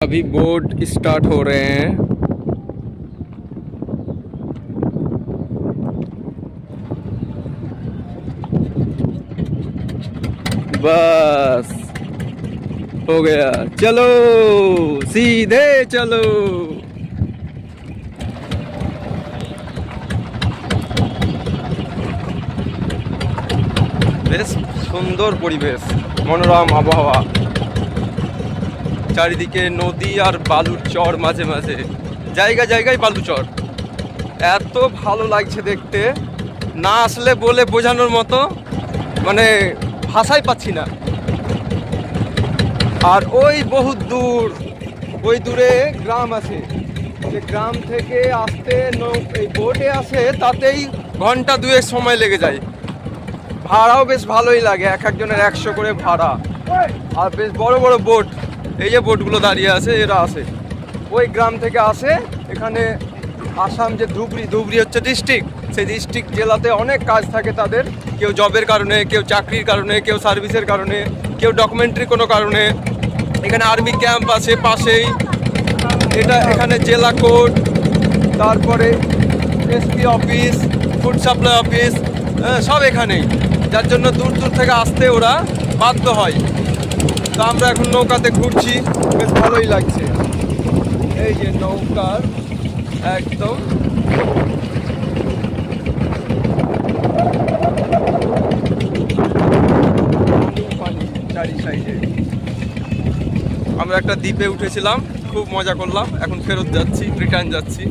अभी boat start हो रहे हैं। बस हो गया, चलो सीधे चलो। বেশ সুন্দর পরিবেশ, মনোরম আবহাওয়া, চারিদিকে নদী আর বালুর চর, মাঝে মাঝে জায়গায় জায়গায় বালু চর। এত ভালো লাগছে দেখতে, না আসলে বলে বোঝানোর মতো, মানে ভাষাই পাচ্ছি না। আর ওই বহুত দূর, ওই দূরে গ্রাম আছে, যে গ্রাম থেকে আসতে এই বোটে আসে, তাতেই ঘন্টা দুয়েক সময় লেগে যায়। ভাড়াও বেশ ভালোই লাগে, এক একজনের 100 করে ভাড়া। আর বেশ বড় বড় বোট, এই যে বোটগুলো দাঁড়িয়ে আছে, এরা আসে ওই গ্রাম থেকে আসে এখানে। আসাম যে ধুবড়ি হচ্ছে ডিস্ট্রিক্ট, সেই ডিস্ট্রিক্ট জেলাতে অনেক কাজ থাকে তাদের, কেউ জবের কারণে, কেউ চাকরির কারণে, কেউ সার্ভিসের কারণে, কেউ ডকুমেন্টারি কোনো কারণে। এখানে আর্মি ক্যাম্প আছে পাশেই, এটা এখানে জেলা কোর্ট, তারপরে SP office, food supply office, সব এখানেই। যার জন্য দূর দূর থেকে আসতে ওরা বাধ্য হয়। তো আমরা এখন নৌকাতে ঘুরছি, বেশ ভালোই লাগছে। এই যে নৌকার একদম পানি চারি সাইডে। আমরা একটা দ্বীপে উঠেছিলাম, খুব মজা করলাম, এখন ফেরত যাচ্ছি, রিটার্ন যাচ্ছি।